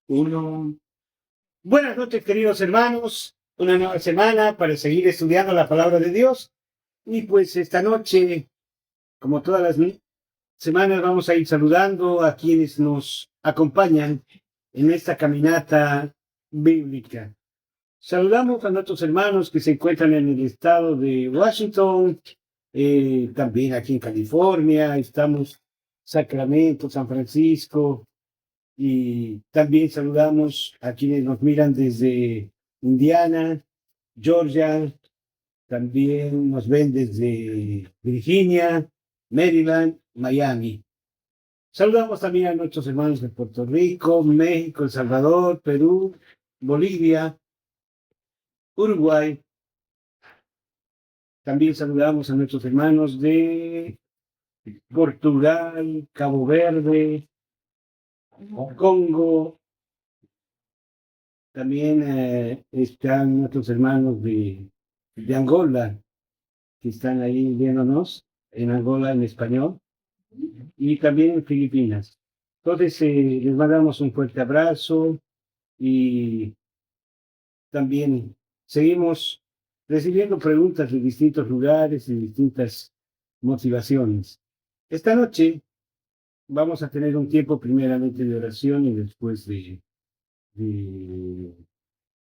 Uno. Buenas noches, queridos hermanos. Una nueva semana para seguir estudiando la palabra de Dios. Y pues esta noche, como todas las semanas, vamos a ir saludando a quienes nos acompañan en esta caminata bíblica. Saludamos a nuestros hermanos que se encuentran en el estado de Washington, también aquí en California, estamos Sacramento, San Francisco, y también saludamos a quienes nos miran desde Indiana, Georgia, también nos ven desde Virginia, Maryland, Miami. Saludamos también a nuestros hermanos de Puerto Rico, México, El Salvador, Perú, Bolivia, Uruguay. También saludamos a nuestros hermanos de Portugal, Cabo Verde, Congo. También están nuestros hermanos de Angola, que están ahí viéndonos en Angola en español, y también en Filipinas. Entonces les mandamos un fuerte abrazo y también seguimos recibiendo preguntas de distintos lugares y distintas motivaciones. Esta noche vamos a tener un tiempo primeramente de oración y después de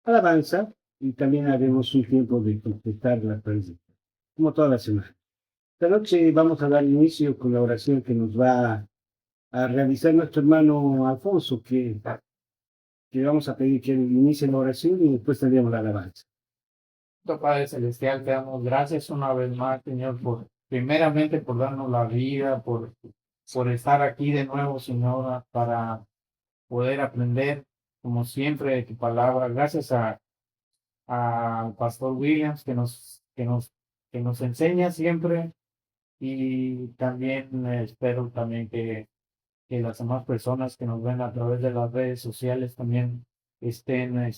alabanza, y también haremos un tiempo de contestar las preguntas, como toda la semana. Esta noche vamos a dar inicio con la oración que nos va a realizar nuestro hermano Alfonso, que vamos a pedir que inicie la oración y después tendríamos la alabanza. Padre Celestial, te damos gracias una vez más, Señor, primeramente por darnos la vida, por estar aquí de nuevo, Señor, para poder aprender, como siempre, de tu palabra. Gracias al Pastor Williams, que nos enseña siempre, y también espero también que las demás personas que nos ven a través de las redes sociales también estén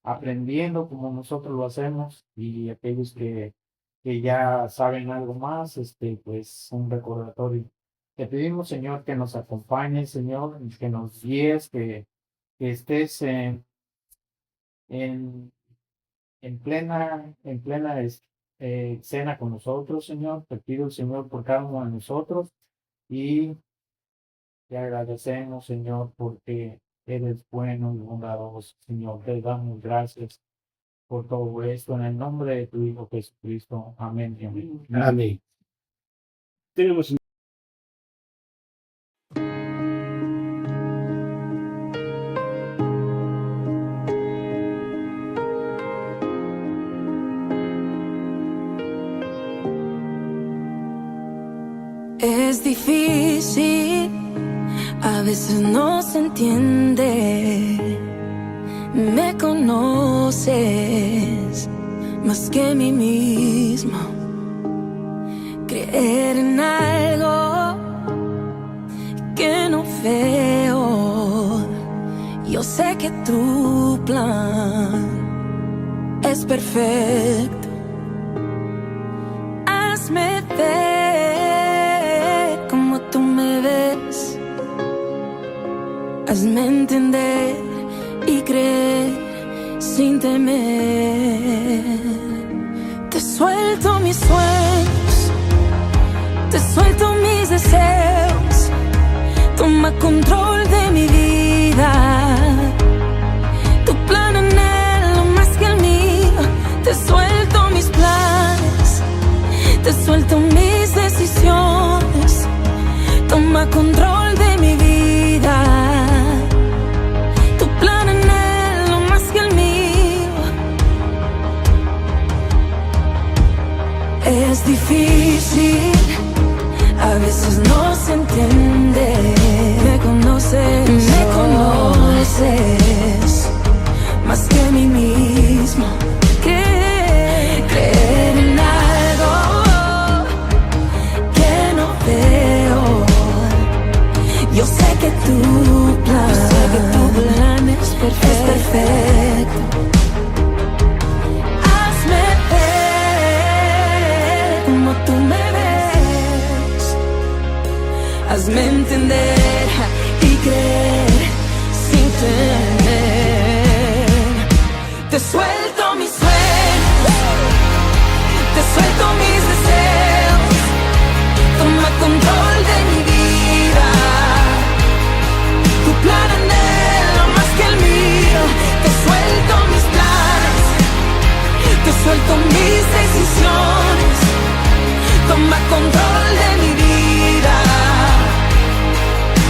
aprendiendo como nosotros lo hacemos, y aquellos que ya saben algo más, pues un recordatorio. Te pedimos, Señor, que nos acompañes, Señor, que nos guíes, que estés en plena cena con nosotros, Señor. Te pido, Señor, por cada uno de nosotros, y te agradecemos, Señor, porque eres bueno y bondadoso, Señor. Te damos gracias por todo esto en el nombre de tu Hijo Jesucristo. Amén y amén. Amén. Tenemos Es difícil, a veces no se entiende. Me conoces más que a mí mismo. Creer en algo que no veo. Yo sé que tu plan es perfecto. Hazme ver como tú me ves. Hazme entender y creer sin temer. Te suelto mis sueños, te suelto mis deseos. Toma control de mi vida. Tu plan anhelo más que el mío. Te suelto mis planes, te suelto mis decisiones. Toma control de mi vida. Tu plan anhelo más que el mío. Es difícil, a veces no se entiende. Me conoces más que a mí mismo. Creer en algo que no veo. Yo sé que tu plan es perfecto. Hazme ver como tú me ves. Hazme entender y creer suelto mis sueños, te suelto mis deseos. Toma control de mi vida. Tu plan anhelo más que el mío. Te suelto mis planes, te suelto mis decisiones. Toma control de mi vida.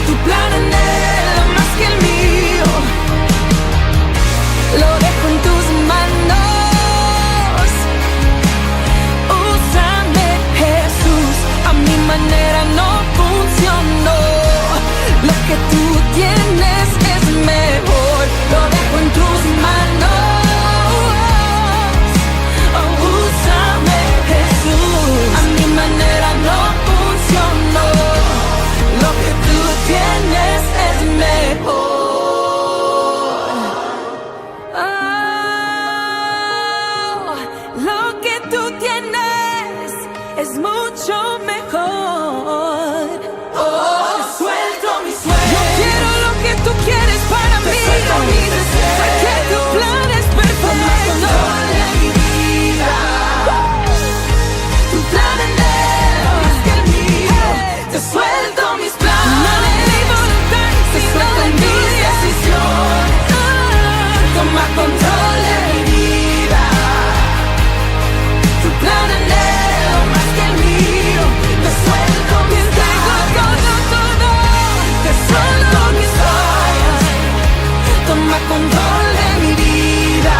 Tu plan anhelo más que el mío. Lo dejo en tus manos. Úsame, Jesús. A mi manera no funcionó. Lo que tú tienes es mejor. Lo dejo en tus manos. Oh, úsame, Jesús. A mi manera no funcionó. Lo que tú tienes es mejor. Oh, lo que tú tienes es mucho mejor. Oh, te suelto mis sueños. Yo quiero lo que tú quieres para mí. Te suelto mis deseos. Sé que tu plan es perfecto. Toma control de mi vida. Tu plan anhelo más que el mío. Te suelto mis planes. No de mi voluntad, te suelto mis decisiones. Toma control de mi vida. Tu plan anhelo más que el mío. Te suelto mis planes. Te suelto mis sueños. Toma control de mi vida.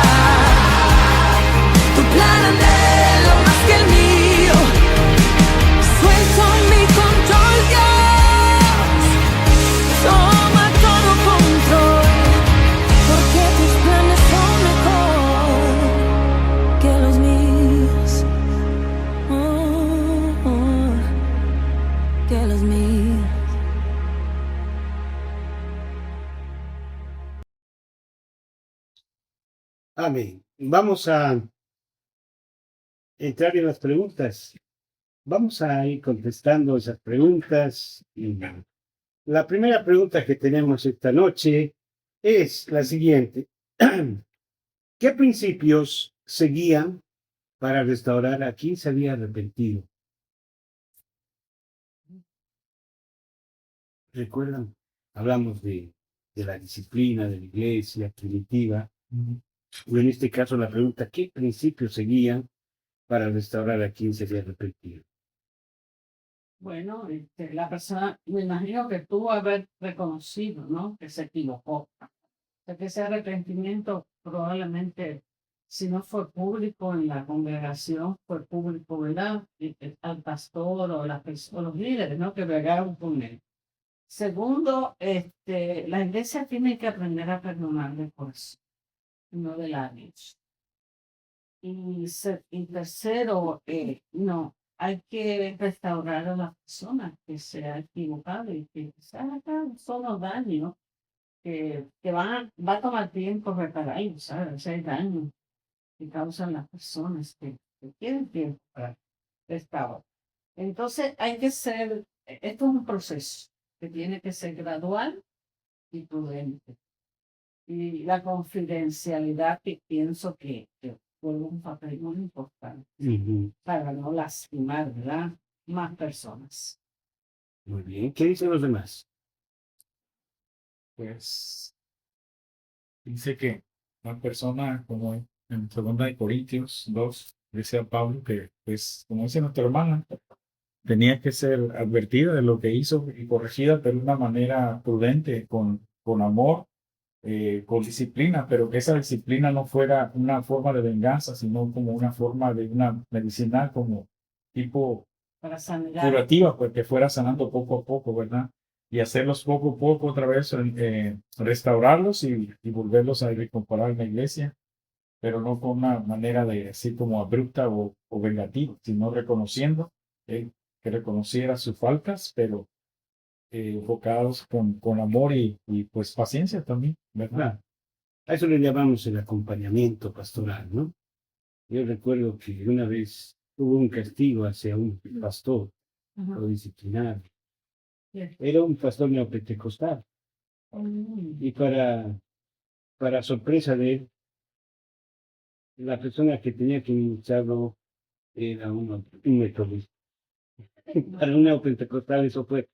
Tu plan anhelo más que el mío. Suelto mi control, Dios. Toma todo control. Porque tus planes son mejor que los míos. Que los míos. Amén. Vamos a entrar en las preguntas. Vamos a ir contestando esas preguntas. Y la primera pregunta que tenemos esta noche es la siguiente. ¿Qué principios seguían para restaurar a quien se había arrepentido? ¿Recuerdan? Hablamos de la disciplina de la iglesia primitiva. Y en este caso la pregunta, ¿qué principios seguían para restaurar a quien se había arrepentido? Bueno, la persona, me imagino que tuvo haber reconocido, ¿no? Que se equivocó. O sea, que ese arrepentimiento probablemente, si no fue público en la congregación, fue público, ¿verdad? Al pastor o o los líderes, ¿no? Que bregaron con él. Segundo, la iglesia tiene que aprender a perdonar de corazón, no de labios. Y tercero, no, hay que restaurar a la persona que se ha equivocado y que se ha causado daño, que va a tomar tiempo repararlo, ¿sabes? Hay daño que causan las personas que tienen tiempo para restaurar. Entonces hay que ser, esto es un proceso que tiene que ser gradual y prudente. Y la confidencialidad que pienso que juega un papel muy importante para no lastimar, ¿verdad? Más personas. Muy bien. ¿Qué dicen los demás? Pues dice que una persona, como en 2 Corintios 2, dice a Pablo que, pues, como dice nuestra hermana, tenía que ser advertida de lo que hizo y corregida, pero de una manera prudente, con amor, con disciplina, pero que esa disciplina no fuera una forma de venganza, sino como una forma de una medicinal, como tipo Para sanar. curativa, pues que fuera sanando poco a poco, ¿verdad? Y hacerlos poco a poco otra vez, restaurarlos y volverlos a incorporar en la iglesia, pero no con una manera de así como abrupta o vengativa, sino reconociendo que reconociera sus faltas, pero enfocados con amor y pues paciencia también, ¿verdad? Claro. A eso le llamamos el acompañamiento pastoral, ¿no? Yo recuerdo que una vez hubo un castigo hacia un pastor, Ajá. lo disciplinaron. Bien. Era un pastor neopentecostal. Y para sorpresa de él, la persona que tenía que ministrarlo era un metodista. Para un neopentecostal eso fue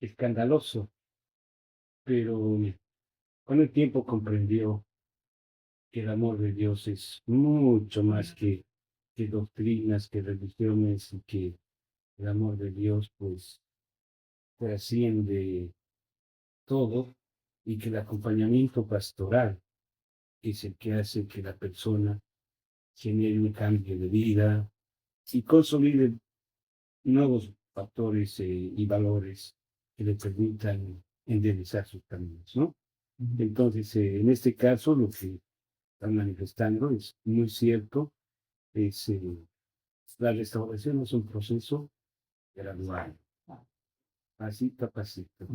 escandaloso, pero con el tiempo comprendió que el amor de Dios es mucho más que doctrinas, que religiones, y que el amor de Dios pues trasciende todo, y que el acompañamiento pastoral es el que hace que la persona genere un cambio de vida y consolide nuevos factores y valores que le permitan enderezar sus caminos, ¿no? Entonces, en este caso, lo que están manifestando es muy cierto, es la restauración es un proceso gradual, pasito a pasito.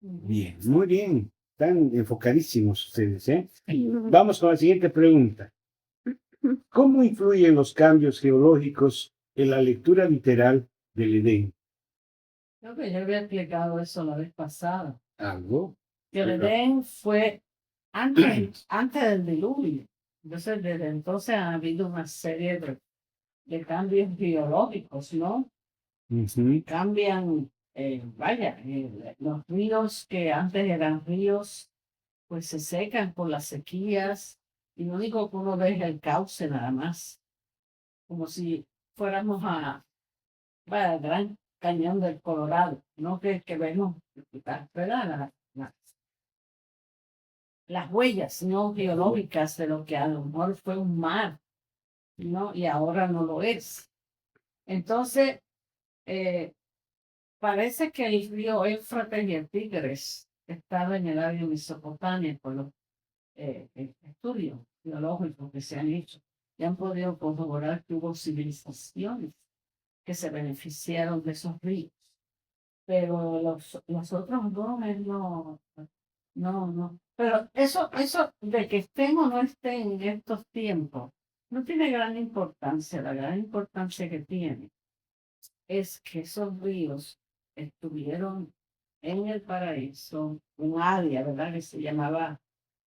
Bien, muy bien, están enfocadísimos ustedes, ¿eh? Vamos con la siguiente pregunta. ¿Cómo influyen los cambios geológicos en la lectura literal del Edén? Creo que yo había explicado eso la vez pasada. ¿Algo? Que el Pero- Edén fue antes del diluvio. Entonces, desde entonces ha habido una serie de cambios biológicos, ¿no? Ujú. Cambian, los ríos que antes eran ríos, pues se secan por las sequías y lo único que uno ve es el cauce nada más, como si fuéramos al Gran Cañón del Colorado, no que vemos, ¿verdad? Las huellas no geológicas de lo que a lo mejor fue un mar, ¿no? Y ahora no lo es. Entonces, parece que el río Éufrates y el Tigris estaba en el área de Mesopotamia por los estudios geológicos que se han hecho y han podido corroborar que hubo civilizaciones que se beneficiaron de esos ríos. Pero los otros dones no. Pero eso de que estén o no estén en estos tiempos no tiene gran importancia. La gran importancia que tiene es que esos ríos estuvieron en el paraíso, un área, ¿verdad? Que se llamaba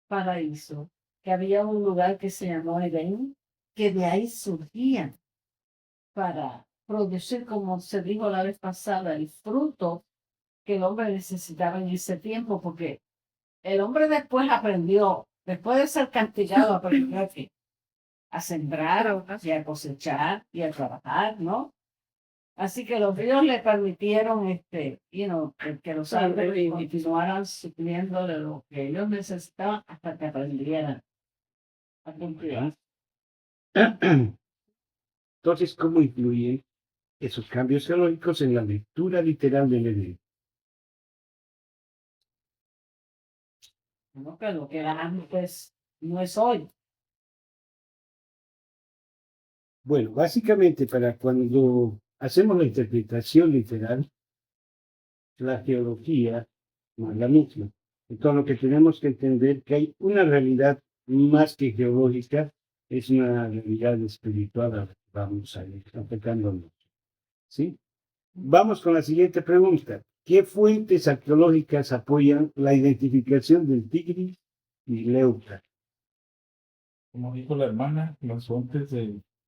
paraíso, que había un lugar que se llamó Edén, que de ahí surgían para producir, como se dijo la vez pasada, el fruto que el hombre necesitaba en ese tiempo, porque el hombre después aprendió, después de ser castigado, aprendió a sembrar y a cosechar y a trabajar, ¿no? Así que los ríos le permitieron, que los árboles continuaran supliéndole lo que ellos necesitaban hasta que aprendieran a cultivar. Entonces, ¿cómo influyen esos cambios geológicos en la lectura literal del Edén? ¿No? Que lo que era antes no es hoy. Bueno, básicamente para cuando hacemos la interpretación literal, la geología no es la misma. Entonces, lo que tenemos que entender que hay una realidad más que geológica, es una realidad espiritual a la que vamos a ir atacándonos. ¿Sí? Vamos con la siguiente pregunta. ¿Qué fuentes arqueológicas apoyan la identificación del Tigris y Leucra? Como dijo la hermana, las fuentes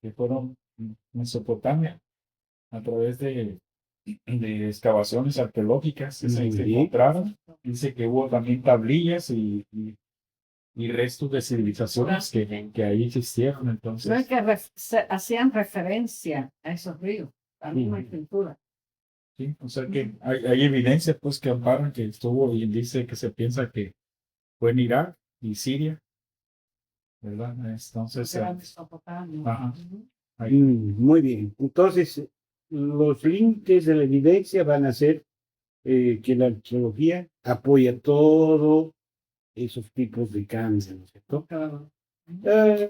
que fueron en Mesopotamia, a través de excavaciones arqueológicas que se Muy bien. encontraron, dice que hubo también tablillas y restos de civilizaciones que ahí existieron. No es Entonces, que hacían referencia a esos ríos, a la misma escritura. sí, o sea que hay evidencia pues que amparan que estuvo, y dice que se piensa que fue en Irak y Siria, ¿verdad? Entonces, Era Mesopotamia. ajá. Ujú. Muy bien. Entonces, los límites de la evidencia van a ser que la arqueología apoya todos esos tipos de cambios, ¿no es cierto? Claro.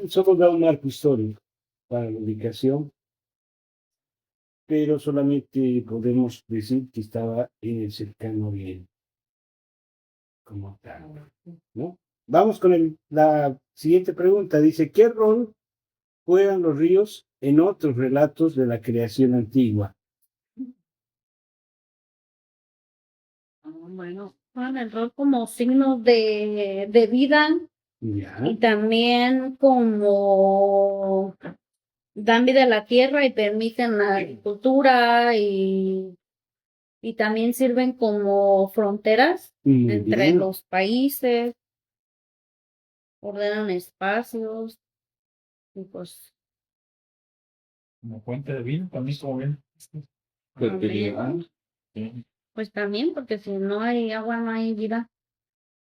Solo da un marco histórico para la ubicación, pero solamente podemos decir que estaba en el cercano oriente, como tal, ¿no? Vamos con la siguiente pregunta. Dice, ¿qué rol juegan los ríos en otros relatos de la creación antigua? Bueno, juegan el rol como signos de vida Ya. y también como dan vida a la tierra y permiten la agricultura y también sirven como fronteras Muy entre bien. los países, ordenan espacios y pues Como fuente de vida, también como bien. también, Sí. pues también, porque si no hay agua no hay vida.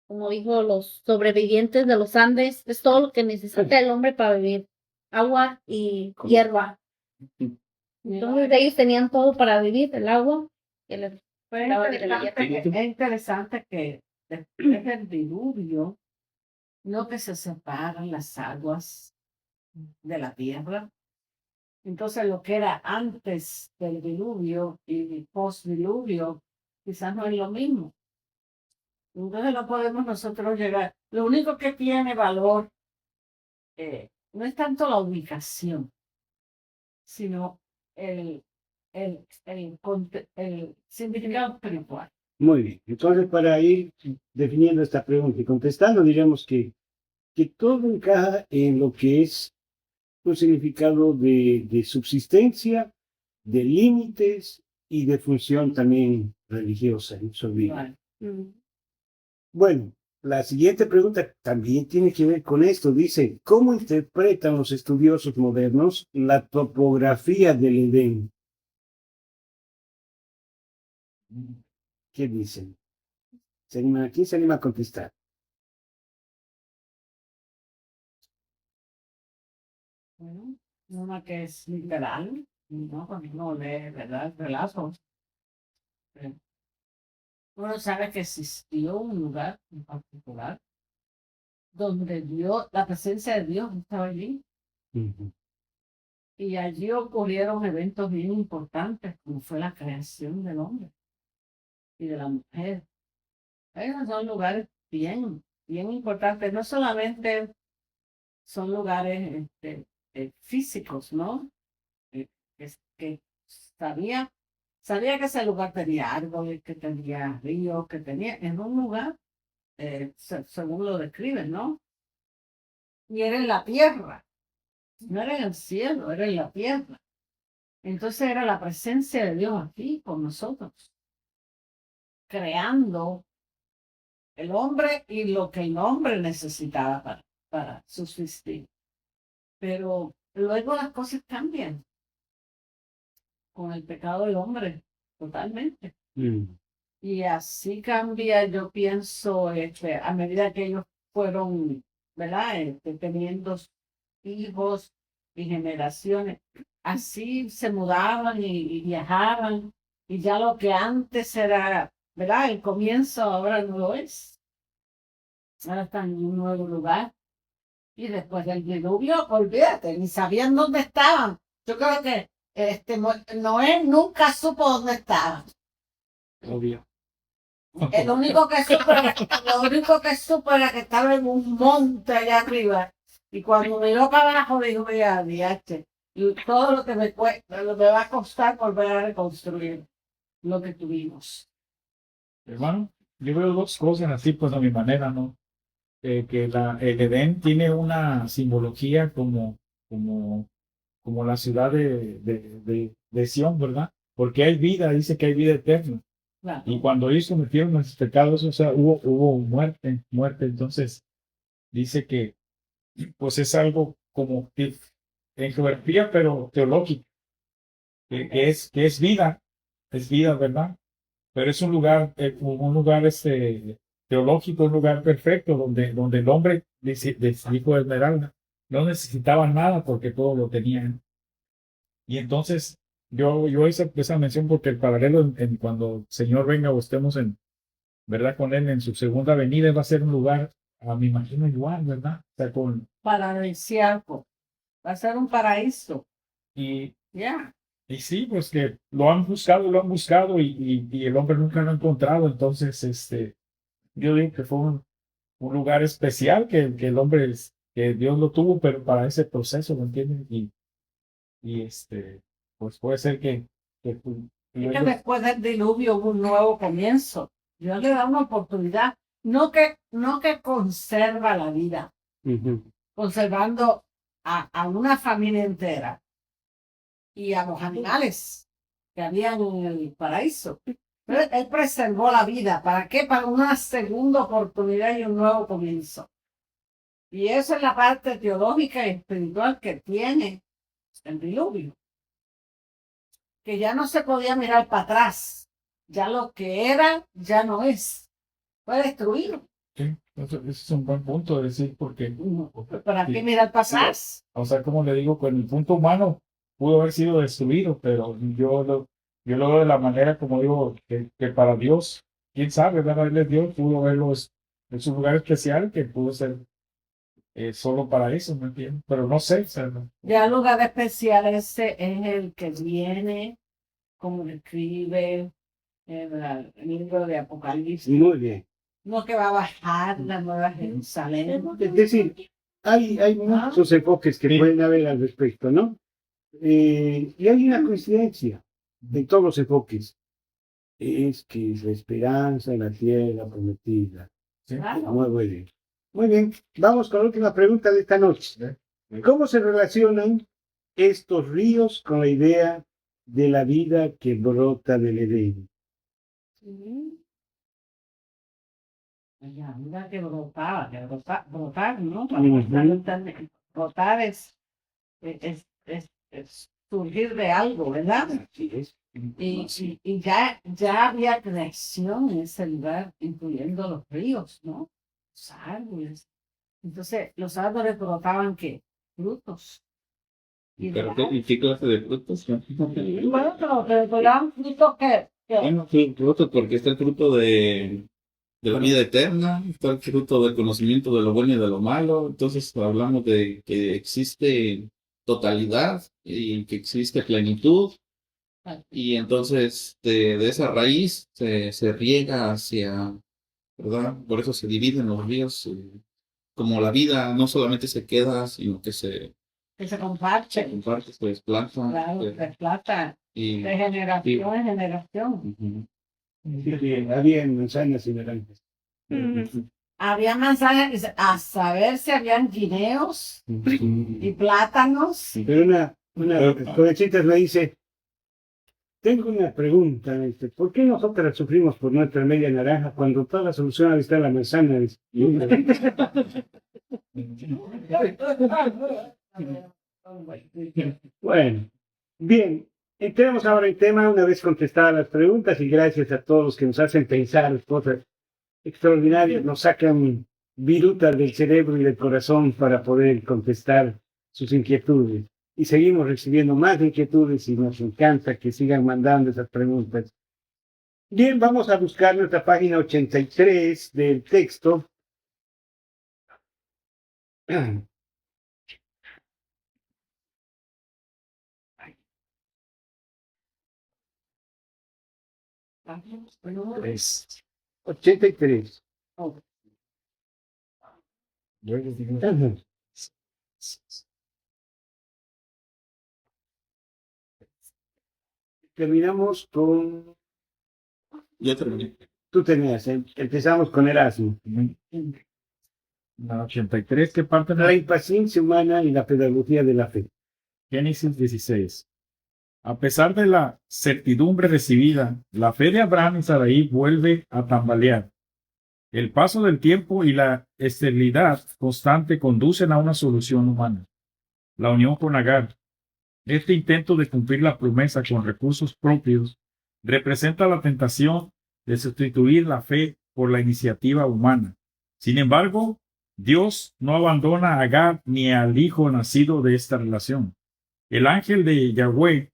Como dijo los sobrevivientes de los Andes, es todo lo que necesita el hombre para vivir, agua y hierba. Entonces ellos tenían todo para vivir, el agua, y les Fue daba de la hierba. es interesante que después del diluvio, no que se separan las aguas de la tierra. Entonces lo que era antes del diluvio y post-diluvio, quizás no es lo mismo. Entonces no podemos nosotros llegar. Lo único que tiene valor no es tanto la ubicación, sino el significado espiritual. Muy bien. Entonces, para ir definiendo esta pregunta y contestando, diríamos que todo encaja en lo que es un significado de subsistencia, de límites y de función también religiosa en su vida. Igual. Mm. Bueno, la siguiente pregunta también tiene que ver con esto. Dice, ¿cómo interpretan los estudiosos modernos la topografía del Edén? ¿Qué dicen? ¿Quién se anima a contestar? Bueno, una que es literal, ¿no? Cuando uno lee, ¿verdad? Relatos. Uno sabe que existió un lugar en particular donde Dios, la presencia de Dios estaba allí. Ujú. Y allí ocurrieron eventos bien importantes, como fue la creación del hombre y de la mujer. Esos son lugares bien importantes. No solamente son lugares físicos, ¿no? Que sabía que ese lugar tenía árboles, que tenía ríos, que tenía en un lugar, según lo describen, ¿no? Y era en la tierra, no era en el cielo, era en la tierra. Entonces era la presencia de Dios aquí con nosotros, creando el hombre y lo que el hombre necesitaba para subsistir. Pero luego las cosas cambian con el pecado del hombre, totalmente. Mm. Y así cambia, yo pienso, a medida que ellos fueron, ¿verdad? Teniendo hijos y generaciones, así se mudaban y viajaban, y ya lo que antes era, ¿verdad? El comienzo ahora no lo es. Ahora están en un nuevo lugar. Y después del diluvio, olvídate, ni sabían dónde estaban. Yo creo que Noé nunca supo dónde estaban. Obvio. Lo único que supo era que estaba en un monte allá arriba. Y cuando miró para abajo, dijo, mira, diache, y todo lo que me va a costar volver a reconstruir lo que tuvimos. Hermano, yo veo dos cosas así, pues a mi manera, ¿no? Que el Edén tiene una simbología como la ciudad de Sión, ¿verdad? Porque hay vida, dice que hay vida eterna. Claro. Y cuando ellos cometieron los pecados, o sea, hubo muerte. Entonces, dice que, pues es algo como que en geografía, pero teológico, que es vida, ¿verdad? Pero es un lugar teológico, un lugar perfecto, donde el hombre, dijo Esmeralda, no necesitaba nada porque todo lo tenían. Y entonces, yo hice esa mención porque el paralelo cuando el Señor venga o estemos ¿verdad? Con Él en su segunda venida, va a ser un lugar, me imagino igual, ¿verdad? O sea, Paradisíaco. Va a ser un paraíso. y, Ya. y sí, pues que lo han buscado y el hombre nunca lo ha encontrado. Entonces, yo digo que fue un lugar especial que el hombre, que Dios lo tuvo, pero para ese proceso, ¿me entienden? Pues puede ser que Es que después del diluvio hubo un nuevo comienzo. Dios le da una oportunidad, no que conserva la vida, Ujú. conservando a una familia entera y a los animales que habían en el paraíso. Pero él preservó la vida. ¿Para qué? Para una segunda oportunidad y un nuevo comienzo. Y esa es la parte teológica y espiritual que tiene el diluvio. Que ya no se podía mirar para atrás. Ya lo que era, ya no es. Fue destruido. Sí, ese es un buen punto de decir, porque, ¿Para qué sí, mirar para atrás? o sea, como le digo, con el punto humano pudo haber sido destruido, pero yo lo veo de la manera como digo, que para Dios, quién sabe, ¿verdad? Él es Dios, pudo verlo en su lugar especial, que pudo ser solo para eso, ¿me entiendes? Pero no sé, o sea, Ya el lugar especial ese es el que viene, como describe el libro de Apocalipsis. Muy bien. No que va a bajar la nueva Jerusalén. Es decir, hay muchos enfoques que Sí. pueden haber al respecto, ¿no? Y hay una coincidencia en todos los enfoques. Es que es la esperanza en la tierra prometida. sí. Claro. Muy bien. Muy bien. Vamos con la última pregunta de esta noche. ¿Cómo se relacionan estos ríos con la idea de la vida que brota del Edén? Ya, mira que brotaba, brotar, ¿no? Ujú. Brotar es surgir de algo, ¿verdad? Así es. Y ya había creación en ese lugar, incluyendo los ríos, ¿no? Los árboles. Entonces, los árboles brotaban, ¿qué? Frutos. Y ¿Pero qué, y qué clase de frutos? bueno, pero brotaban frutos que Bueno, sí, frutos, porque está el fruto de la vida eterna, está el fruto del conocimiento de lo bueno y de lo malo. Entonces hablamos de que existe totalidad y que existe plenitud. Y entonces de esa raíz se riega hacia, ¿verdad? Por eso se dividen los ríos. Como la vida no solamente se queda, sino que se se comparte, comparte, se desplaza. claro, se plata Y, de generación en generación. ujú. Sí, sí, había manzanas y naranjas. Había manzanas, a saber si habían guineos y plátanos. Pero una jovencita me dice, tengo una pregunta, ¿por qué nosotras sufrimos por nuestra media naranja cuando toda la solución está en la manzana? Bueno, bien, entremos ahora en tema una vez contestadas las preguntas y gracias a todos los que nos hacen pensar cosas extraordinarias, nos sacan virutas del cerebro y del corazón para poder contestar sus inquietudes. Y seguimos recibiendo más inquietudes y nos encanta que sigan mandando esas preguntas. Bien, vamos a buscar nuestra página 83 del texto. Es, 83. yo les digo, Ajá. Terminamos con... Ya terminé. Tú tenías, empezamos con Erasmo. la 83, ¿qué parte? La impaciencia humana y la pedagogía de la fe. Génesis 16. A pesar de la certidumbre recibida, la fe de Abraham y Sarai vuelve a tambalear. El paso del tiempo y la esterilidad constante conducen a una solución humana. La unión con Agar. Este intento de cumplir la promesa con recursos propios representa la tentación de sustituir la fe por la iniciativa humana. Sin embargo, Dios no abandona a Agar ni al hijo nacido de esta relación. El ángel de Yahweh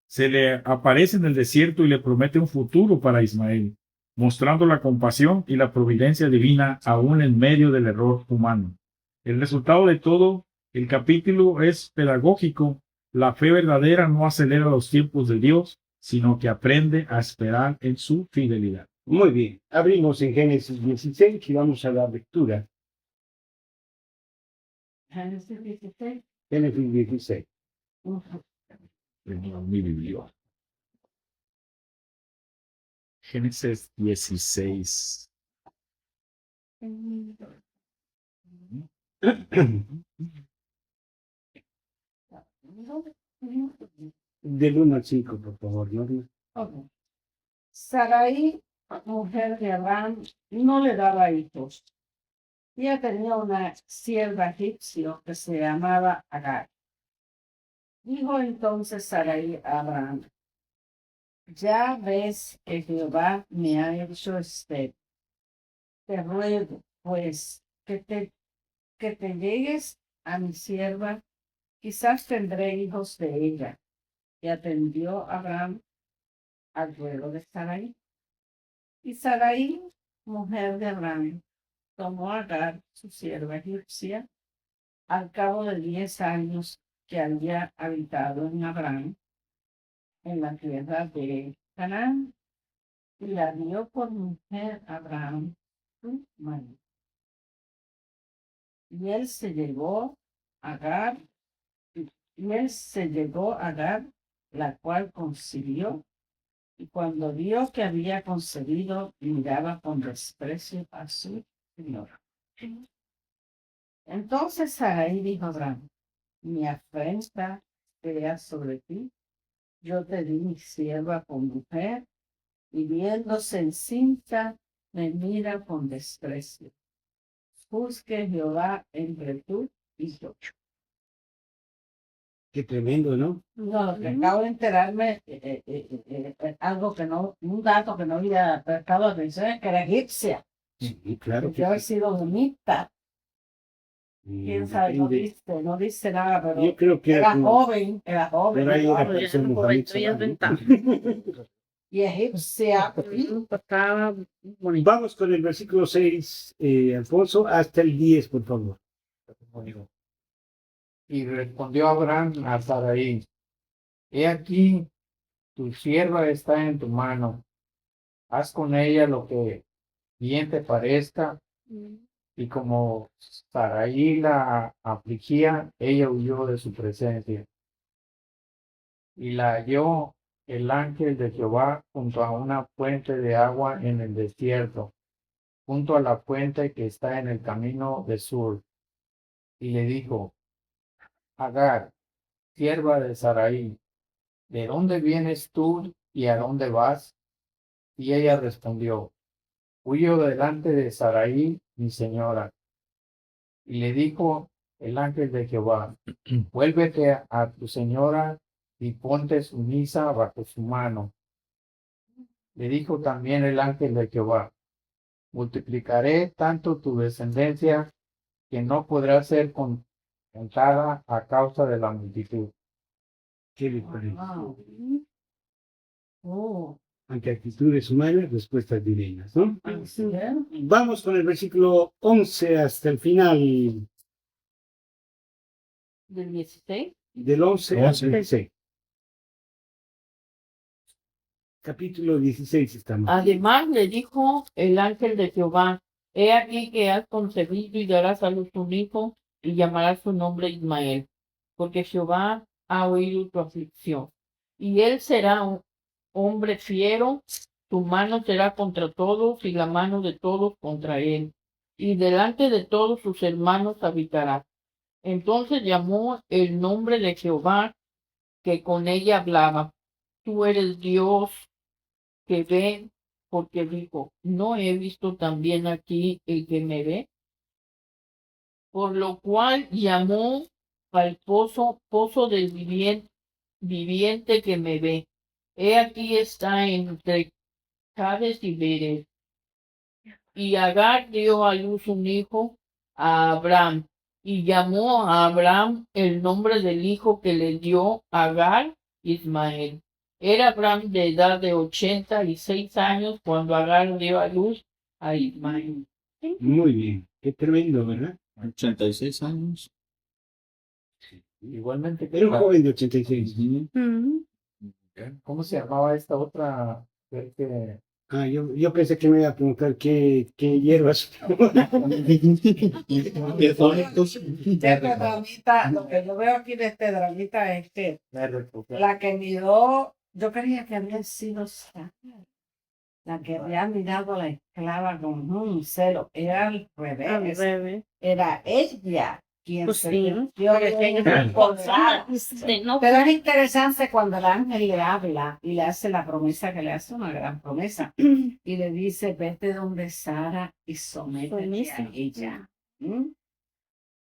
se le aparece en el desierto y le promete un futuro para Ismael, mostrando la compasión y la providencia divina aún en medio del error humano. El resultado de todo el capítulo es pedagógico. La fe verdadera no acelera los tiempos de Dios, sino que aprende a esperar en su fidelidad. Muy bien, abrimos en Génesis 16 y vamos a la lectura. Génesis 16. Génesis 16. Mi Biblia. Génesis 16. Del 1 al 5, por favor, Norma. Ok. Sarai, mujer de Abraham, no le daba hijos. Ella tenía una sierva egipcia que se llamaba Agar. Dijo entonces Sarai a Abraham: ya ves que Jehová me ha hecho estéril. Te ruego, pues, que te llegues a mi sierva, quizás tendré hijos de ella. Y atendió Abraham al ruego de Sarai. Y Sarai, mujer de Abraham, tomó a Agar, su sierva egipcia, al cabo de 10 años que había habitado en Abraham, en la tierra de Canaán, y la dio por mujer a Abraham, su marido. Y él se llegó a Agar, la cual concibió, y cuando vio que había concebido, miraba con desprecio a su señor. Entonces Sarai dijo a Abraham: mi afrenta sea sobre ti. Yo te di mi sierva por mujer, y viéndose encinta, me mira con desprecio. Juzgue Jehová entre tú y yo. Qué tremendo, ¿no? No, que acabo de enterarme, algo que no, un dato que no había prestado atención, es que era egipcia, Sí, claro que que haber sí. sido bonita. Quién sabe, no Depende. no dice nada, pero Yo creo que era como- joven, por ahí era joven. por ser Mohamed Salah, ¿no? Y egipcia. Estaba bonito. Vamos con el versículo 6, Alfonso, hasta el 10, por favor. Y respondió Abraham a Sarai: he aquí, tu sierva está en tu mano. Haz con ella lo que bien te parezca. Y como Sarai la afligía, ella huyó de su presencia. Y la halló el ángel de Jehová junto a una fuente de agua en el desierto, junto a la fuente que está en el camino de Sur. Y le dijo: Agar, sierva de Sarai, ¿de dónde vienes tú y a dónde vas? Y ella respondió: huyo delante de Sarai, mi señora. Y le dijo el ángel de Jehová: vuélvete a tu señora y ponte sumisa bajo su mano. Le dijo también el ángel de Jehová: multiplicaré tanto tu descendencia que no podrá ser contada a causa de la multitud. ¿Qué le parece? Wow. Oh, Ante actitudes humanas, respuestas divinas, ¿no? así es. Vamos con el versículo 11 hasta el final, Del 16. del 11 al 16. Capítulo 16 estamos. Además le dijo el ángel de Jehová: he aquí que has concebido y darás a luz un hijo, y llamarás su nombre Ismael, porque Jehová ha oído tu aflicción. Y él será un hombre fiero, tu mano será contra todos, y la mano de todos contra él. Y delante de todos sus hermanos habitará. Entonces llamó el nombre de Jehová, que con ella hablaba: tú eres Dios que ve, porque dijo: ¿no he visto también aquí el que me ve? Por lo cual llamó al pozo del viviente que me ve. He aquí está entre Cades y Bered. Y Agar dio a luz un hijo a Abraham, y llamó a Abraham el nombre del hijo que le dio Agar, Ismael. Era Abraham de edad de 86 años cuando Agar dio a luz a Ismael. Muy bien, qué tremendo, ¿verdad? 86 años. Igualmente, Era un joven de 86. ¿cómo se llamaba esta otra mujer que Ah, yo pensé que me iba a preguntar qué hierbas. ¿Qué son estos? Este dramita, lo que yo veo aquí de este dramita es que me recuperó? la que miró, yo creía que había sido Sara. la que había mirado a la esclava con un celo, era al Al revés. revés. Era ella quien Pues se sí. sintió empoderada. No, Pero es interesante cuando el ángel le habla y le hace la promesa, que le hace una gran promesa, y le dice, vete donde Sara y sométete a Sumisa. ella. ¿Mm?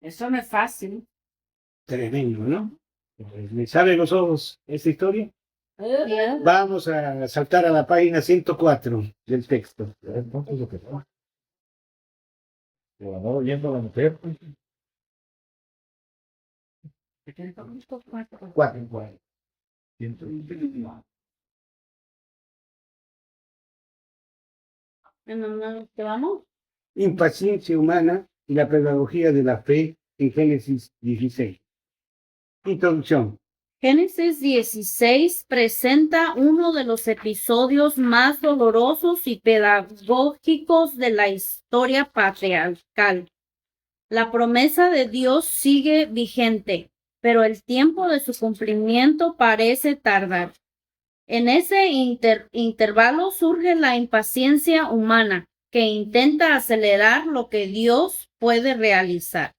Eso no es fácil. Tremendo, ¿no? ¿Me sale los ojos esta historia? ya. Vamos a saltar a la página 104 del texto. Entonces lo que fue. Lo andaba oyendo la mujer. Cuatro. ¿En dónde te vamos? Impaciencia humana y la pedagogía de la fe en Génesis 16. Introducción. Génesis 16 presenta uno de los episodios más dolorosos y pedagógicos de la historia patriarcal. La promesa de Dios sigue vigente, pero el tiempo de su cumplimiento parece tardar. En ese intervalo surge la impaciencia humana, que intenta acelerar lo que Dios puede realizar.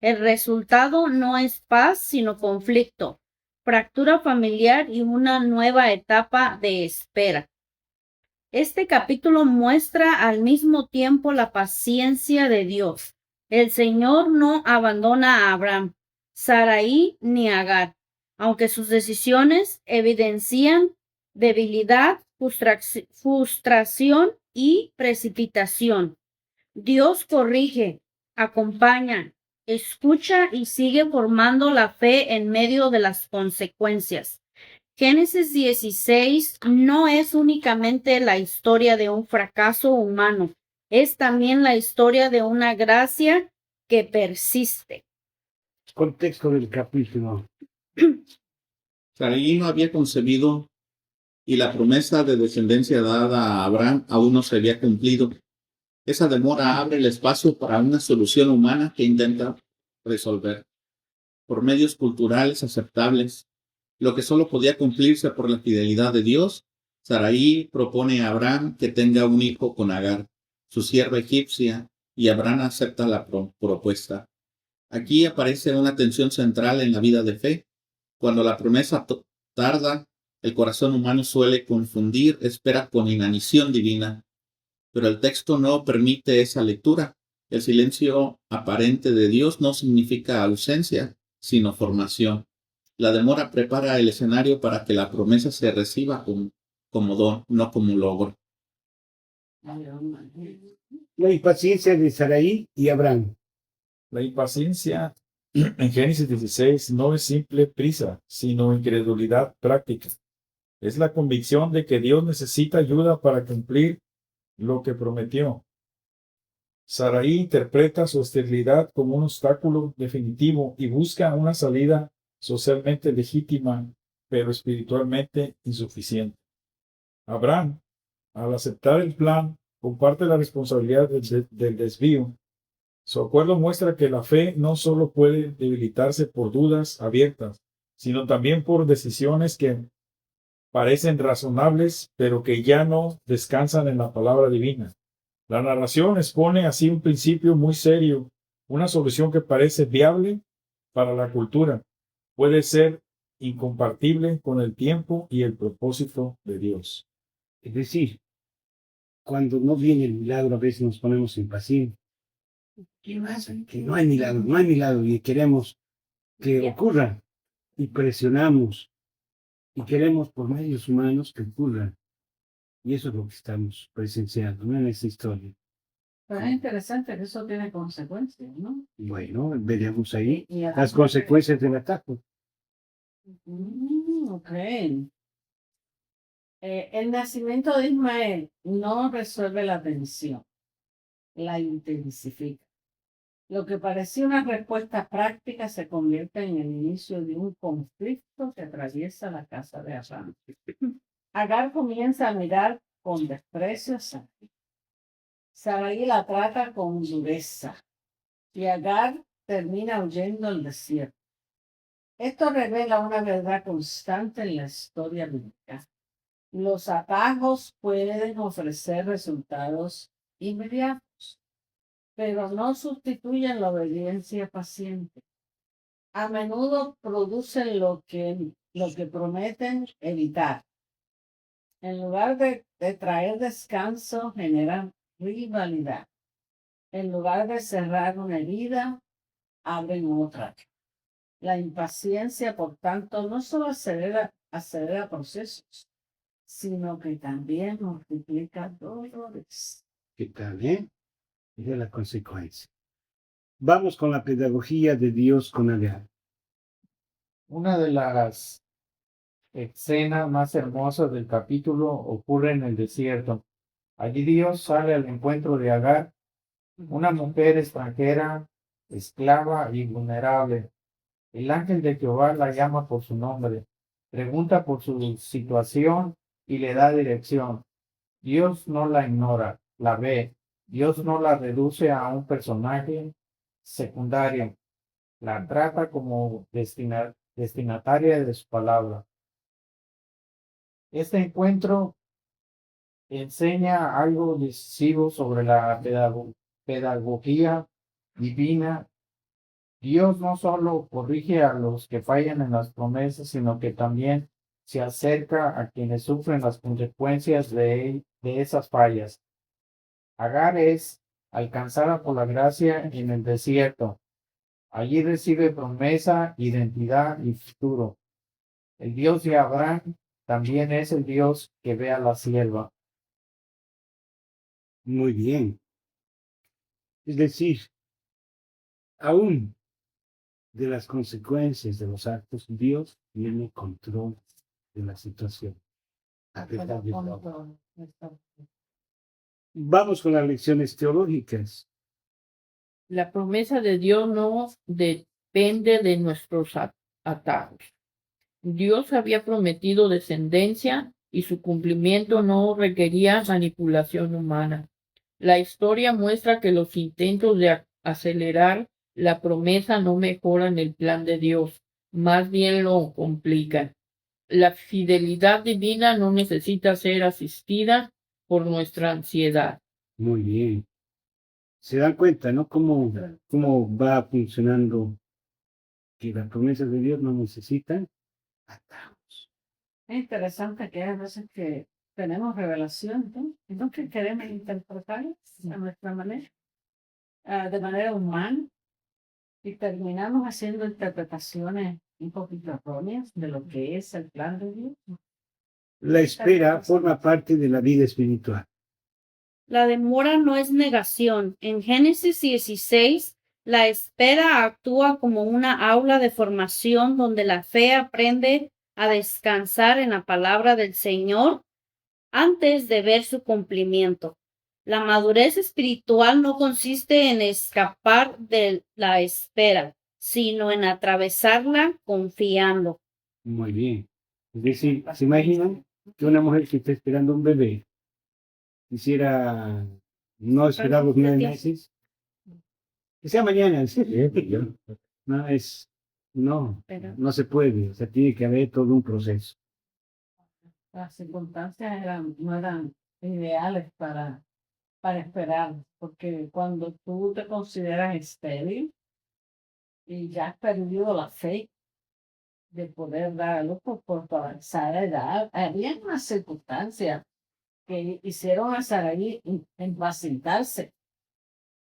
El resultado no es paz, sino conflicto, fractura familiar y una nueva etapa de espera. Este capítulo muestra al mismo tiempo la paciencia de Dios. El Señor no abandona a Abraham, Sarai ni a Agar, aunque sus decisiones evidencian debilidad, frustración y precipitación. Dios corrige, acompaña, escucha y sigue formando la fe en medio de las consecuencias. Génesis 16 no es únicamente la historia de un fracaso humano, es también la historia de una gracia que persiste. Contexto del capítulo. Sarai no había concebido y la promesa de descendencia dada a Abraham aún no se había cumplido. Esa demora abre el espacio para una solución humana que intenta resolver por medios culturales aceptables. Lo que solo podía cumplirse por la fidelidad de Dios, Sarai propone a Abraham que tenga un hijo con Agar, su sierva egipcia, y Abraham acepta la propuesta. Aquí aparece una tensión central en la vida de fe. Cuando la promesa tarda, el corazón humano suele confundir espera con inanición divina, pero el texto no permite esa lectura. El silencio aparente de Dios no significa ausencia, sino formación. La demora prepara el escenario para que la promesa se reciba como don, no como logro. La impaciencia de Sarai y Abraham. La impaciencia en Génesis 16 no es simple prisa, sino incredulidad práctica. Es la convicción de que Dios necesita ayuda para cumplir lo que prometió. Sarai interpreta su esterilidad como un obstáculo definitivo y busca una salida socialmente legítima, pero espiritualmente insuficiente. Abraham, al aceptar el plan, comparte la responsabilidad del desvío. Su acuerdo muestra que la fe no solo puede debilitarse por dudas abiertas, sino también por decisiones que parecen razonables, pero que ya no descansan en la palabra divina. La narración expone así un principio muy serio, una solución que parece viable para la cultura, puede ser incompatible con el tiempo y el propósito de Dios. Es decir, cuando no viene el milagro, a veces nos ponemos impacientes. ¿Qué pasa? Que no hay milagro, y queremos que ocurra, y presionamos, y queremos por medios humanos que ocurra. Y eso es lo que estamos presenciando, ¿no? En esta historia. Pero es interesante que eso tiene consecuencias, ¿no? Bueno, veremos ahí Y las consecuencias del ataque. Ok. El nacimiento de Ismael no resuelve la tensión, la intensifica. Lo que parecía una respuesta práctica se convierte en el inicio de un conflicto que atraviesa la casa de Abraham. Agar comienza a mirar con desprecio a Sarai. Sarai la trata con dureza y Agar termina huyendo al desierto. Esto revela una verdad constante en la historia bíblica. Los atajos pueden ofrecer resultados inmediatos, pero no sustituyen la obediencia paciente. A menudo producen lo que prometen evitar. En lugar de traer descanso, generan rivalidad. En lugar de cerrar una herida, abren otra. La impaciencia, por tanto, no solo acelera procesos, sino que también multiplica dolores. ¿Qué tal, Esa es la consecuencia. Vamos con la pedagogía de Dios con Agar. Una de las escenas más hermosas del capítulo ocurre en el desierto. Allí Dios sale al encuentro de Agar, una mujer extranjera, esclava y vulnerable. El ángel de Jehová la llama por su nombre, pregunta por su situación y le da dirección. Dios no la ignora, la ve. Dios no la reduce a un personaje secundario, la trata como destinataria de su palabra. Este encuentro enseña algo decisivo sobre la pedagogía divina. Dios no solo corrige a los que fallan en las promesas, sino que también se acerca a quienes sufren las consecuencias de esas fallas. Agar es alcanzada por la gracia en el desierto. Allí recibe promesa, identidad y futuro. El Dios de Abraham también es el Dios que ve a la sierva. Muy bien. Es decir, aún de las consecuencias de los actos, Dios tiene control de la situación. A pesar de todo. Vamos con las lecciones teológicas. La promesa de Dios no depende de nuestros atajos. Dios había prometido descendencia y su cumplimiento no requería manipulación humana. La historia muestra que los intentos de acelerar la promesa no mejoran el plan de Dios, más bien lo complican. La fidelidad divina no necesita ser asistida por nuestra ansiedad. Muy bien. Se dan cuenta, ¿no? Cómo va funcionando que las promesas de Dios no necesitan atajos. Es interesante que hay veces que tenemos revelación, ¿no? Y no que queremos interpretarlas a nuestra manera, de manera humana, y terminamos haciendo interpretaciones un poquito erróneas de lo que es el plan de Dios. La espera forma parte de la vida espiritual. La demora no es negación. En Génesis 16, la espera actúa como una aula de formación donde la fe aprende a descansar en la palabra del Señor antes de ver su cumplimiento. La madurez espiritual no consiste en escapar de la espera, sino en atravesarla confiando. Muy bien. Es decir, ¿se imaginan que una mujer que está esperando un bebé quisiera no esperar los 9 meses? Que sea mañana, ¿sí? No se puede. O sea, tiene que haber todo un proceso. Las circunstancias no eran ideales para esperar, porque cuando tú te consideras estéril y ya has perdido la fe de poder dar a luz por tu avanzada edad, había unas circunstancias que hicieron a Sarai impacientarse.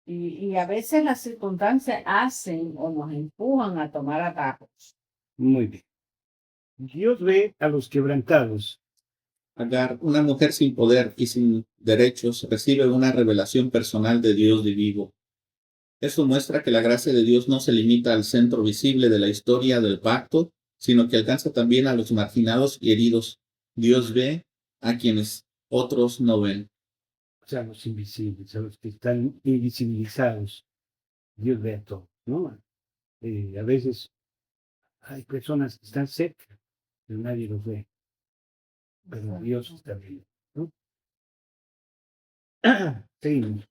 Y a veces las circunstancias hacen o nos empujan a tomar atajos. Muy bien. Dios ve a los quebrantados. Agar, una mujer sin poder y sin derechos, recibe una revelación personal de Dios de vivo. Eso muestra que la gracia de Dios no se limita al centro visible de la historia del pacto, sino que alcanza también a los marginados y heridos. Dios ve a quienes otros no ven. O sea, los invisibles, a los que están invisibilizados. Dios ve a todos, ¿no? A veces hay personas que están cerca, pero nadie los ve. Pero Dios está viendo, ¿no? Seguimos.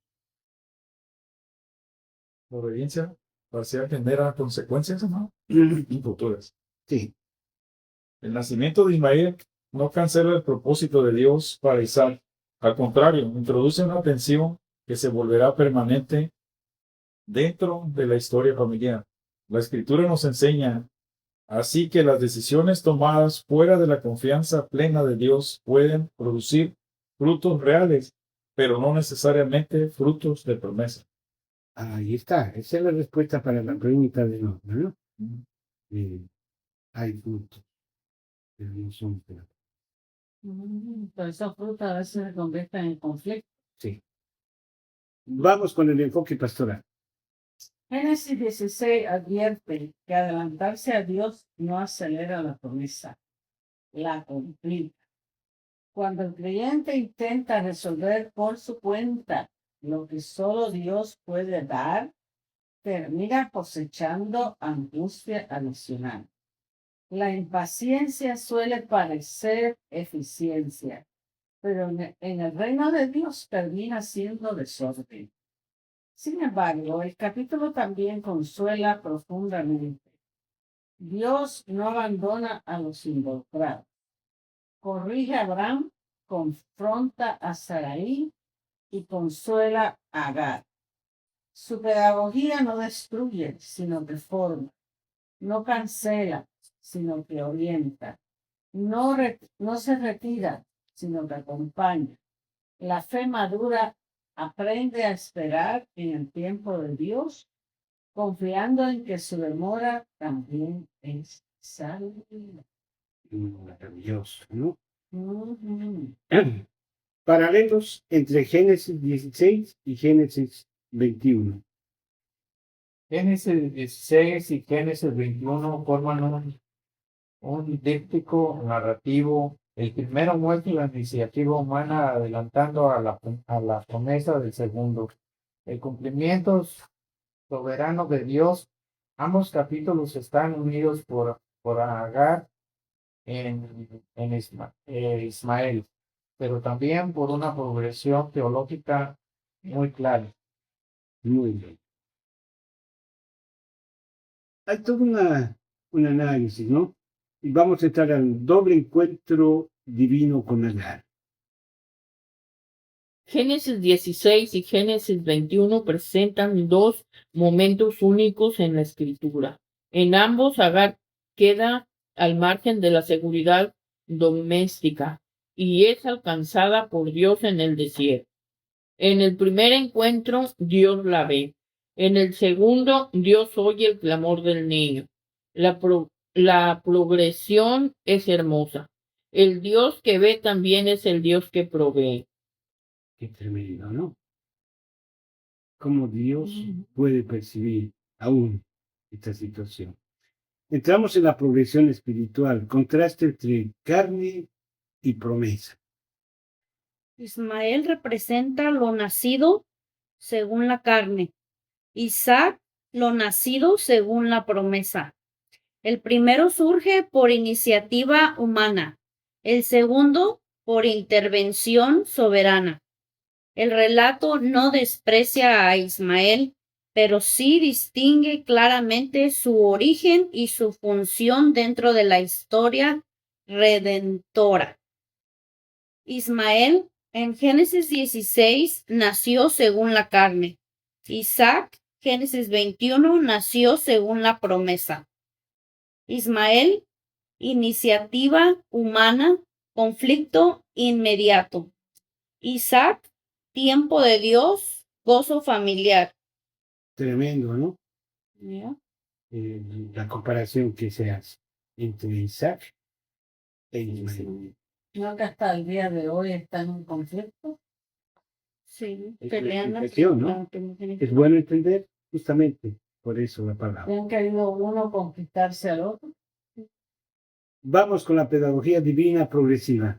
La obediencia parcial genera consecuencias, ¿no? Futuras. Sí. El nacimiento de Ismael no cancela el propósito de Dios para Isaac. Al contrario, introduce una tensión que se volverá permanente dentro de la historia familiar. La Escritura nos enseña así que las decisiones tomadas fuera de la confianza plena de Dios pueden producir frutos reales, pero no necesariamente frutos de promesa. Ahí está. Esa es la respuesta para la pregunta de Norma, ¿no? Hay frutos, pero no son frutos. Pero esos frutos a veces se convierten en conflicto. Sí. Vamos con el enfoque pastoral. Génesis 16 advierte que adelantarse a Dios no acelera la promesa, la complica. Cuando el creyente intenta resolver por su cuenta lo que solo Dios puede dar, termina cosechando angustia adicional. La impaciencia suele parecer eficiencia, pero en el reino de Dios termina siendo desorden. Sin embargo, el capítulo también consuela profundamente. Dios no abandona a los involucrados. Corrige a Abraham, confronta a Sarai y consuela a Agar. Su pedagogía no destruye, sino que forma. No cancela, sino que orienta. No se retira, sino que acompaña. La fe madura aprende a esperar en el tiempo de Dios, confiando en que su demora también es sabia. Maravilloso, ¿no? Ujú. Paralelos entre Génesis 16 y Génesis 21. Génesis 16 y Génesis 21 forman un díptico narrativo. El primero muestra la iniciativa humana adelantando a la promesa del segundo. El cumplimiento soberano de Dios. Ambos capítulos están unidos por Agar en Ismael, pero también por una progresión teológica muy clara. Muy bien. Hay todo un análisis, ¿no? Y vamos a entrar al doble encuentro divino con Agar. Génesis 16 y Génesis 21 presentan dos momentos únicos en la escritura. En ambos, Agar queda al margen de la seguridad doméstica y es alcanzada por Dios en el desierto. En el primer encuentro, Dios la ve. En el segundo, Dios oye el clamor del niño. La progresión es hermosa. El Dios que ve también es el Dios que provee. Qué tremendo, ¿no? Cómo Dios puede percibir aún esta situación. Entramos en la progresión espiritual, contraste entre carne y promesa. Ismael representa lo nacido según la carne. Isaac, lo nacido según la promesa. El primero surge por iniciativa humana. El segundo por intervención soberana. El relato no desprecia a Ismael, pero sí distingue claramente su origen y su función dentro de la historia redentora. Ismael, en Génesis 16, nació según la carne. Isaac, Génesis 21, nació según la promesa. Ismael, iniciativa humana, conflicto inmediato. Isaac, tiempo de Dios, gozo familiar. Tremendo, ¿no? ¿Ya? La comparación que se hace entre Isaac e Ismael. ¿No que hasta el día de hoy está en un conflicto? Sí, Es peleando. una explicación, ¿no? Es bueno entender justamente por eso la palabra. ¿Han querido uno conquistarse al otro? Vamos con la pedagogía divina progresiva.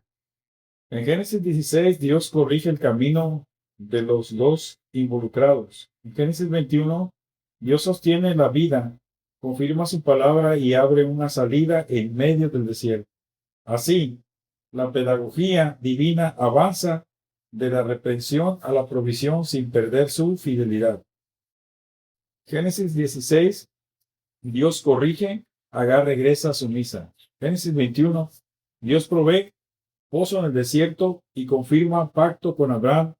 En Génesis 16, Dios corrige el camino de los dos involucrados. En Génesis 21, Dios sostiene la vida, confirma su palabra y abre una salida en medio del desierto. Así, la pedagogía divina avanza de la reprensión a la provisión sin perder su fidelidad. Génesis 16, Dios corrige, Agar regresa sumisa. Génesis 21, Dios provee, pozo en el desierto y confirma pacto con Abraham.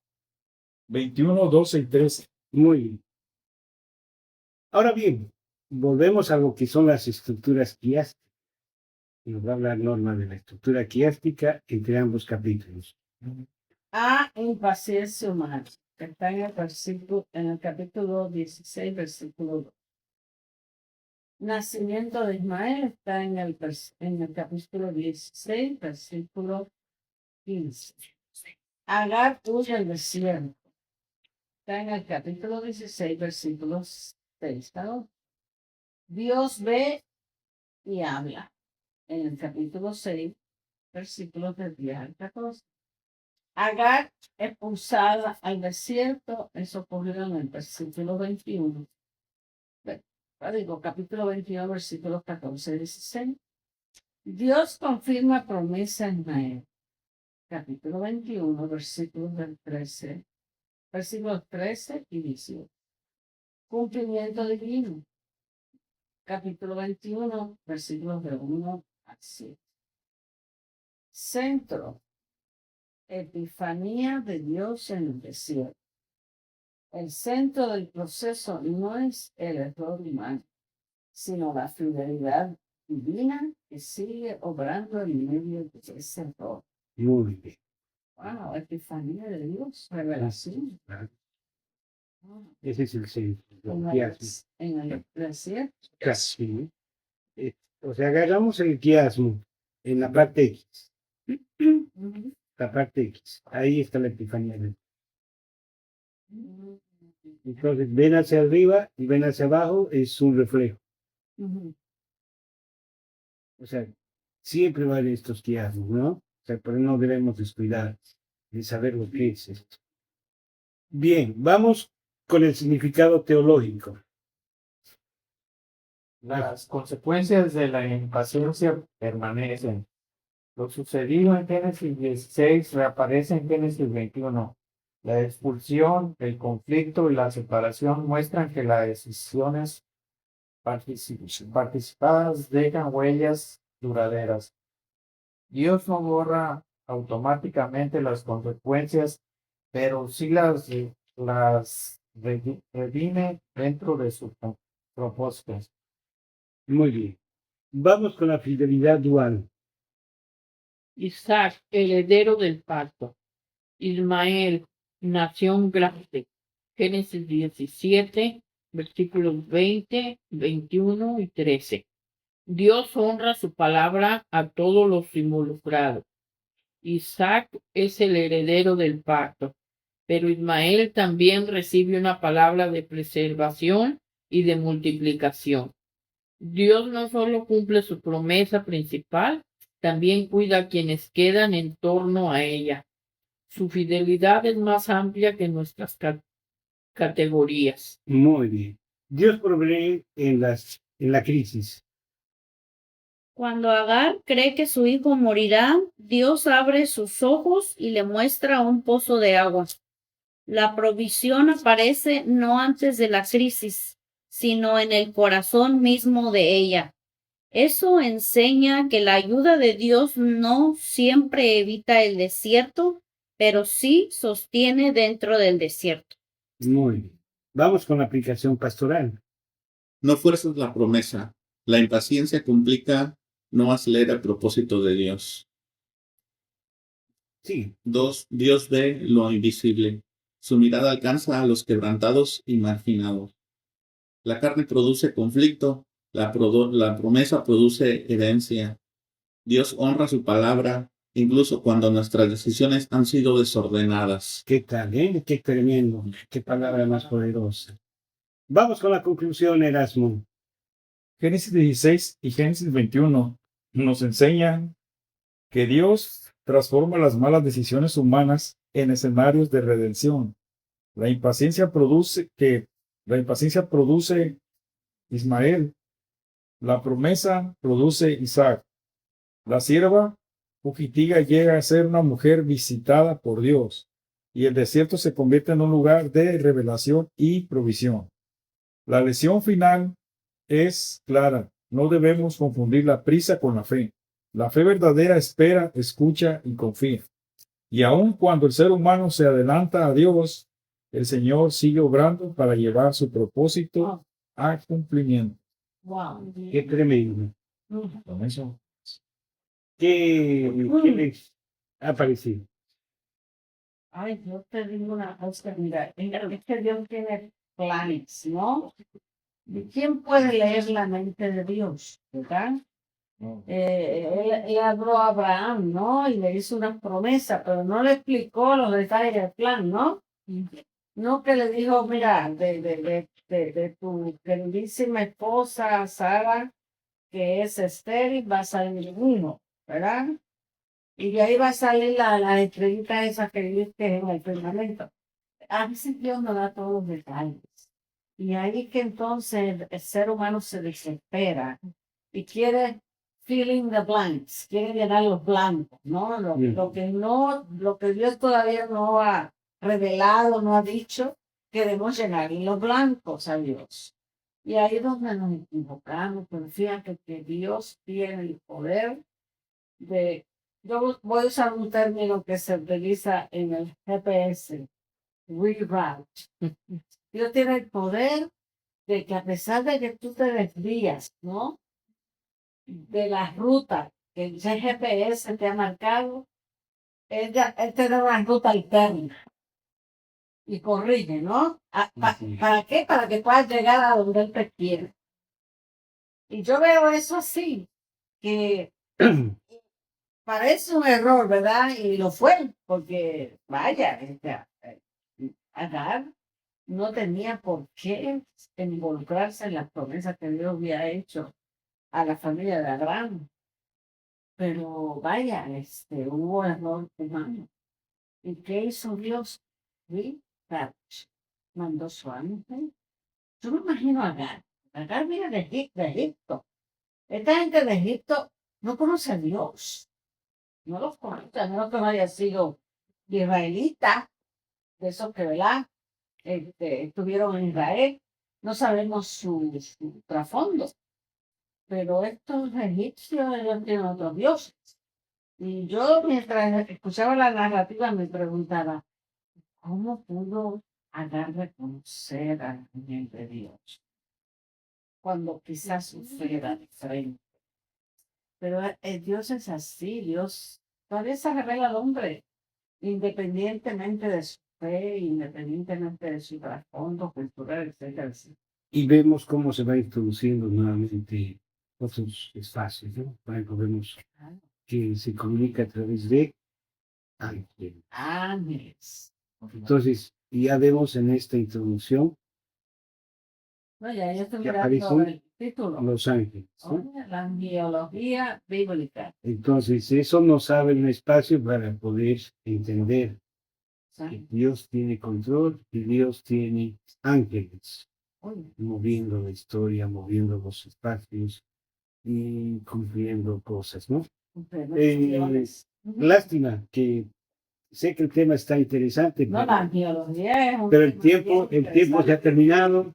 21, 12 y 13. Muy bien. Ahora bien, volvemos a lo que son las estructuras quiásticas. Nos va a hablar Norma de la estructura quiástica entre ambos capítulos. A impaciencia humana, que está en el capítulo 16, versículo 2. Nacimiento de Ismael está en el capítulo 16, versículo 15. Agar huye al desierto. Está en el capítulo 16, versículos 6. ¿No? Dios ve y habla. En el capítulo 6, versículos del 10 al 14. Agar expulsada al desierto, eso ocurrió en el versículo 21. Capítulo 21, versículos 14 y 16. Dios confirma promesa en Ismael. Capítulo 21, versículos del 13, versículos 13 y 18. Cumplimiento divino. Capítulo 21, versículos de 1 a 7. Centro. Epifanía de Dios en el desierto. El centro del proceso no es el error humano, sino la fidelidad divina que sigue obrando en medio de ese error. Muy bien. Wow, epifanía de Dios, revelación. Claro. Ese es el centro. En el el, quiasmo. en el desierto. Sí. O sea, agarramos el quiasmo en la parte X. Ujú. La parte X. Ahí está la epifanía. Entonces, ven hacia arriba y ven hacia abajo, es un reflejo. Ujú. O sea, siempre va a haber estos quiasmos, ¿no? O sea, pero no debemos descuidar de saber lo que es esto. Bien, vamos con el significado teológico. Las consecuencias de la impaciencia permanecen. Lo sucedido en Génesis 16 reaparece en Génesis 21. La expulsión, el conflicto y la separación muestran que las decisiones participadas dejan huellas duraderas. Dios no borra automáticamente las consecuencias, pero sí las redime dentro de sus propósitos. Muy bien. Vamos con la fidelidad dual. Isaac, heredero del pacto. Ismael, nación grande. Génesis 17, versículos 20, 21 y 13. Dios honra su palabra a todos los involucrados. Isaac es el heredero del pacto, pero Ismael también recibe una palabra de preservación y de multiplicación. Dios no solo cumple su promesa principal, también cuida a quienes quedan en torno a ella. Su fidelidad es más amplia que nuestras categorías. Muy bien. Dios provee en la crisis. Cuando Agar cree que su hijo morirá, Dios abre sus ojos y le muestra un pozo de agua. La provisión aparece no antes de la crisis, sino en el corazón mismo de ella. Eso enseña que la ayuda de Dios no siempre evita el desierto, pero sí sostiene dentro del desierto. Muy bien. Vamos con la aplicación pastoral. No fuerzas la promesa. La impaciencia complica, no acelera el propósito de Dios. Sí. 2. Dios ve lo invisible. Su mirada alcanza a los quebrantados y marginados. La carne produce conflicto, la promesa produce herencia. Dios honra su palabra, incluso cuando nuestras decisiones han sido desordenadas. ¿Qué tal, eh? Qué tremendo. Qué palabra más poderosa. Vamos con la conclusión, Erasmo. Génesis 16 y Génesis 21 nos enseñan que Dios transforma las malas decisiones humanas en escenarios de redención. La impaciencia produce Ismael. La promesa produce Isaac. La sierva fugitiva llega a ser una mujer visitada por Dios, y el desierto se convierte en un lugar de revelación y provisión. La lección final es clara. No debemos confundir la prisa con la fe. La fe verdadera espera, escucha y confía. Y aun cuando el ser humano se adelanta a Dios, el Señor sigue obrando para llevar su propósito a cumplimiento. Wow. Qué tremendo. Con eso, ¿Qué les ha parecido? Ay, yo te digo una cosa, mira, es que Dios tiene planes, ¿no? ¿Y quién puede leer la mente de Dios, verdad? no, Él habló a Abraham, ¿no? Y le hizo una promesa, pero no le explicó los detalles del plan, ¿no? No que le dijo, mira, de tu queridísima esposa Sara, que es estéril, va a salir un hijo, ¿verdad? Y de ahí va a salir la estrellita esa que viste en el firmamento. A veces Dios nos da todos los detalles. Y ahí que entonces el ser humano se desespera y quiere fill in the blanks, quiere llenar los blancos, ¿no? Lo que Dios todavía no ha revelado, no ha dicho, queremos llenar los blancos a Dios. Y ahí es donde nos equivocamos, pero fíjate que Dios tiene el poder de, yo voy a usar un término que se utiliza en el GPS, reroute. Dios tiene el poder de que a pesar de que tú te desvías, ¿no? De las rutas que el GPS te ha marcado, él te da una ruta alterna y corrige, ¿no? ¿Para qué? Para que puedas llegar a donde él te quiere. Y yo veo eso así, que parece un error, ¿verdad? Y lo fue, porque vaya, Agar no tenía por qué involucrarse en las promesas que Dios había hecho a la familia de Abraham. Pero vaya, hubo error humano. ¿Y qué hizo Dios? Mandó su ángel. Yo me imagino a Agar. Agar viene de Egipto. Esta gente de Egipto no conoce a Dios. No los conoce, a menos que no haya sido israelita, de esos que, ¿verdad? Estuvieron en Israel. No sabemos su trasfondo. Pero estos egipcios, ellos tienen otros dioses. Y yo, mientras escuchaba la narrativa, me preguntaba, ¿cómo pudo Agar reconocer al ángel de Dios? Cuando quizás sufriera diferente. Pero Dios es así, Dios todavía se revela al hombre, independientemente de su fe, independientemente de su trasfondo cultural, etcétera, etcétera. Y vemos cómo se va introduciendo nuevamente otros espacios, ¿no? Por ejemplo, vemos que se comunica a través de ángeles. Ángeles. Entonces, ya vemos en esta introducción No, ya estoy que mirando aparecen el título. los ángeles, ¿no? Oye, la angelología bíblica. Entonces, eso nos abre un espacio para poder entender que Dios tiene control y Dios tiene ángeles Oye, moviendo la historia, moviendo los espacios y cumpliendo cosas, ¿no? bendiciones. Lástima que sé que el tema está interesante, No, la angelología es un pero el tema tiempo bien se ha interesante. terminado.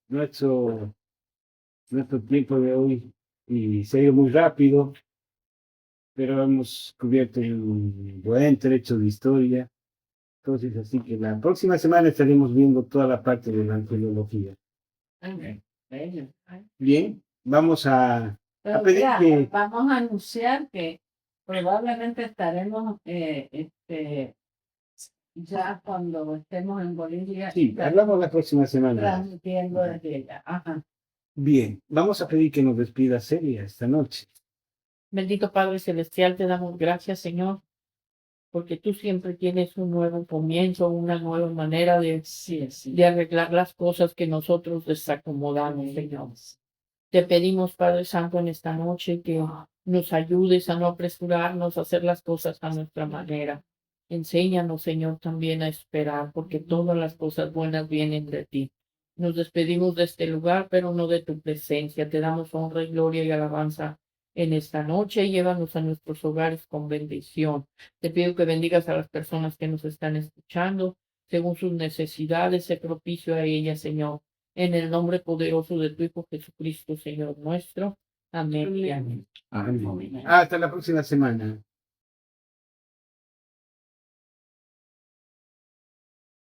Nuestro tiempo de hoy y se ha ido muy rápido, pero hemos cubierto un buen trecho de historia. Entonces, así que la próxima semana estaremos viendo toda la parte de la angelología. Bello. Bien, vamos a Pero pedir mira, que vamos a anunciar que probablemente estaremos ya cuando estemos en Bolivia sí, hablamos la próxima semana. transmitiendo desde ella. Ajá. Bien, vamos a pedir que nos despida Celia esta noche. Bendito Padre Celestial, te damos gracias, Señor, porque tú siempre tienes un nuevo comienzo, una nueva manera Sí, sí. de arreglar las cosas que nosotros desacomodamos, Señor. Te pedimos, Padre Santo, en esta noche que nos ayudes a no apresurarnos a hacer las cosas a nuestra manera. Enséñanos, Señor, también a esperar, porque todas las cosas buenas vienen de ti. Nos despedimos de este lugar, pero no de tu presencia. Te damos honra y gloria y alabanza en esta noche. Llévanos a nuestros hogares con bendición. Te pido que bendigas a las personas que nos están escuchando, según sus necesidades, sé propicio a ellas, Señor. En el nombre poderoso de tu Hijo Jesucristo, Señor nuestro. Amén y amén. Amén. Hasta la próxima semana.